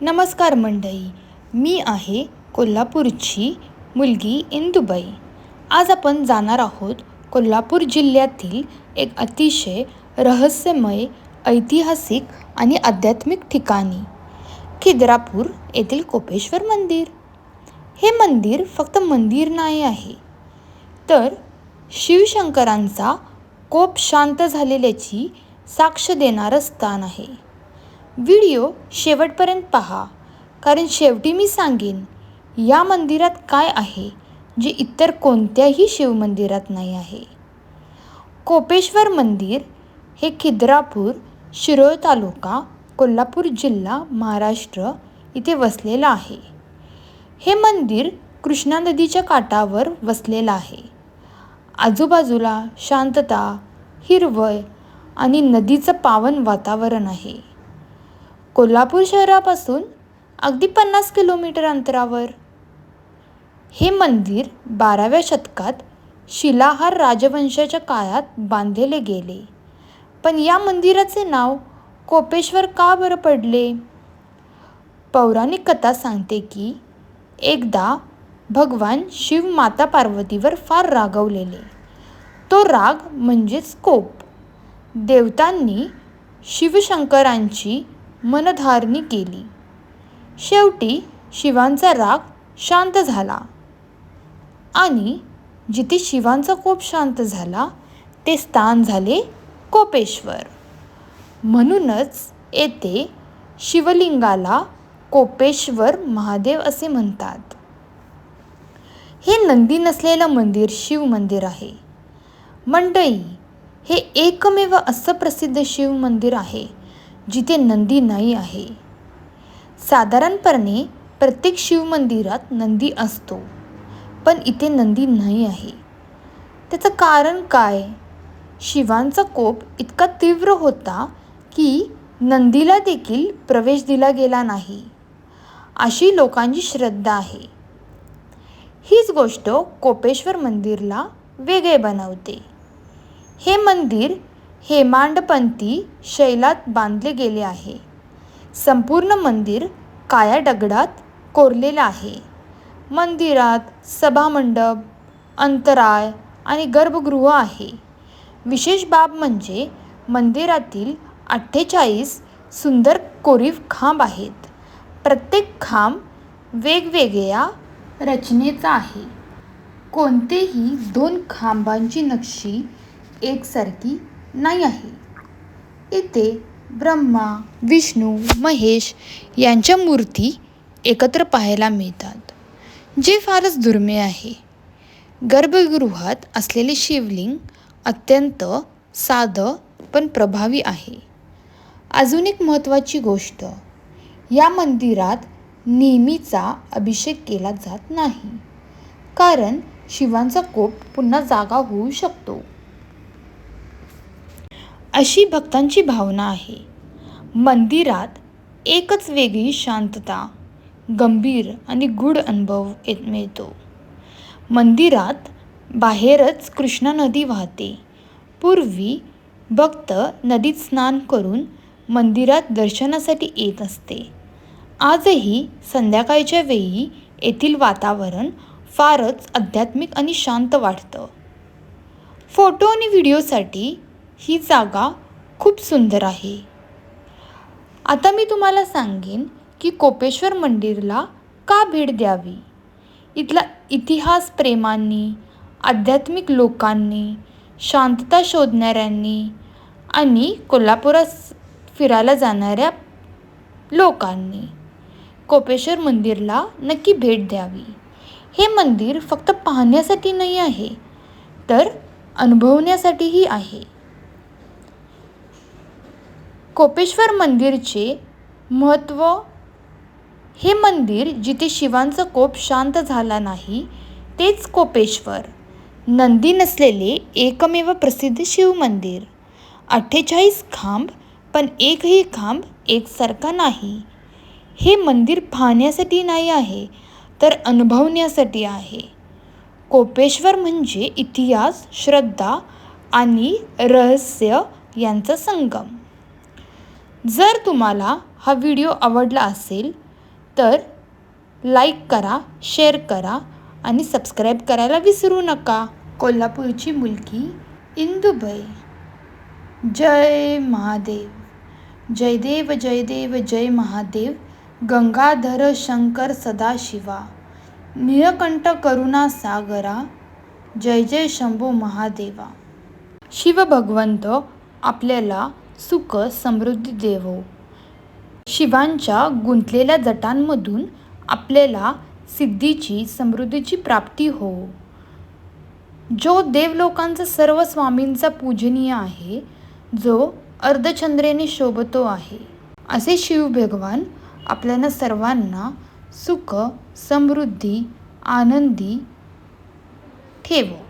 नमस्कार मंडळी, मी आहे कोल्हापूरची मुलगी इंदुबाई. आज आपण जाणार आहोत कोल्हापूर जिल्ह्यातील एक अतिशय रहस्यमय, ऐतिहासिक आणि आध्यात्मिक ठिकाणी, खिद्रापूर येथील कोपेश्वर मंदिर. हे मंदिर फक्त मंदिर नाही आहे, तर शिवशंकरांचा कोप शांत झालेल्याची साक्ष देणारं स्थान आहे. व्हिडिओ शेवटपर्यंत पहा, कारण शेवटी मी सांगेन या मंदिरात काय आहे जे इतर कोणत्याही शिवमंदिरात नाही आहे. कोपेश्वर मंदिर हे खिद्रापूर, शिरोळ तालुका, कोल्हापूर जिल्हा, महाराष्ट्र इथे वसलेलं आहे. हे मंदिर कृष्णा नदीच्या काठावर वसलेलं आहे. आजूबाजूला शांतता, हिरवळ आणि नदीचं पावन वातावरण आहे. कोल्हापूर शहरापासून अगदी 50 किलोमीटर अंतरावर. हे मंदिर 12व्या शतकात शिलाहार राजवंशाच्या काळात बांधलेले गेले. पण या मंदिराचे नाव कोपेश्वर का बरं पडले? पौराणिक कथा सांगते की एकदा भगवान शिव माता पार्वतीवर फार रागावलेले. तो राग म्हणजेच कोप. देवतांनी शिवशंकरांची मनधारणी केली. शेवटी शिवांचा राग शांत झाला आणि जिथे शिवांचा कोप शांत झाला ते स्थान झाले कोपेश्वर. म्हणूनच येथे शिवलिंगाला कोपेश्वर महादेव असे म्हणतात. हे नंदी नसलेलं मंदिर शिव मंदिर आहे. मंडळी, हे एकमेव असं प्रसिद्ध शिव मंदिर आहे जिथे नंदी नाही आहे. साधारणपणे प्रत्येक शिवमंदिरात नंदी असतो, पण इथे नंदी नाही आहे. त्याचं कारण काय? शिवांचा कोप इतका तीव्र होता की नंदीला देखील प्रवेश दिला गेला नाही, अशी लोकांची श्रद्धा आहे. हीच गोष्ट कोपेश्वर मंदिरला वेगळे बनवते. हे मंदिर हेमाडपंथी शैलात बांधले गेले आहे. संपूर्ण मंदिर काळ्या दगडात कोरलेलं आहे. मंदिरात सभामंडप, अंतराळ आणि गर्भगृह आहे. विशेष बाब म्हणजे मंदिरातील 48 सुंदर कोरीव खांब आहेत. प्रत्येक खांब वेगवेगळ्या रचनेचा आहे. कोणतेही 2 खांबांची नक्षी एकसारखी नाही आहे. इथे ब्रह्मा, विष्णू, महेश यांच्या मूर्ती एकत्र पाहायला मिळतात, जे फारच दुर्मिळ आहे. गर्भगृहात असलेले शिवलिंग अत्यंत साधं पण प्रभावी आहे. अजून एक महत्त्वाची गोष्ट, या मंदिरात नेहमीचा अभिषेक केला जात नाही, कारण शिवांचा कोप पुन्हा जागा होऊ शकतो, अशी भक्तांची भावना आहे. मंदिरात एकच वेगळी शांतता, गंभीर आणि गूढ अनुभव मिळतो. मंदिरात बाहेरच कृष्णा नदी वाहते. पूर्वी भक्त नदीत स्नान करून मंदिरात दर्शनासाठी येत असते. आजही संध्याकाळच्या वेळी येथील वातावरण फारच आध्यात्मिक आणि शांत वाटतं. फोटो आणि व्हिडिओसाठी ही जागा खूप सुंदर आहे. आता मी तुम्हाला सांगेन की कोपेश्वर मंदिरला का भेट द्यावी. इथला इतिहास प्रेमांनी, आध्यात्मिक लोकांनी, शांतता शोधणाऱ्यांनी आणि कोल्हापुरात फिरायला जाणाऱ्या लोकांनी कोपेश्वर मंदिरला नक्की भेट द्यावी. हे मंदिर फक्त पाहण्यासाठी नाही आहे, तर अनुभवण्यासाठीही आहे. कोपेश्वर मंदिरचे महत्त्व, हे मंदिर जिथे शिवांचा कोप शांत झाला नाही तेच कोपेश्वर. नंदी नसलेले एकमेव प्रसिद्ध शिवमंदिर. 48 खांब, पण एकही खांब एकसारखा नाही. हे मंदिर पाहण्यासाठी नाही आहे, तर अनुभवण्यासाठी आहे. कोपेश्वर म्हणजे इतिहास, श्रद्धा आणि रहस्य यांचा संगम. जर तुम्हाला हा व्हिडिओ आवडला असेल तर लाईक करा, शेअर करा आणि सबस्क्राईब करायला विसरू नका. कोल्हापूरची मुलगी इंदुबई. जय महादेव. जय देव जय देव जय महादेव. गंगाधर शंकर सदाशिवा. नीळकंठ करुणा सागरा. जय जय शंभो महादेवा. शिव भगवंत आपल्याला सुख समृद्धी देवो. शिवांच्या गुंतलेल्या जटांमधून आपल्याला सिद्धीची समृद्धीची प्राप्ती हो. जो देवलोकांचा सर्व स्वामींचा पूजनीय आहे, जो अर्धचंद्रेने शोभतो आहे, असे शिव भगवान आपल्याला सर्वांना सुख समृद्धी आनंदी ठेवो.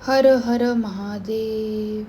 हर हर महादेव.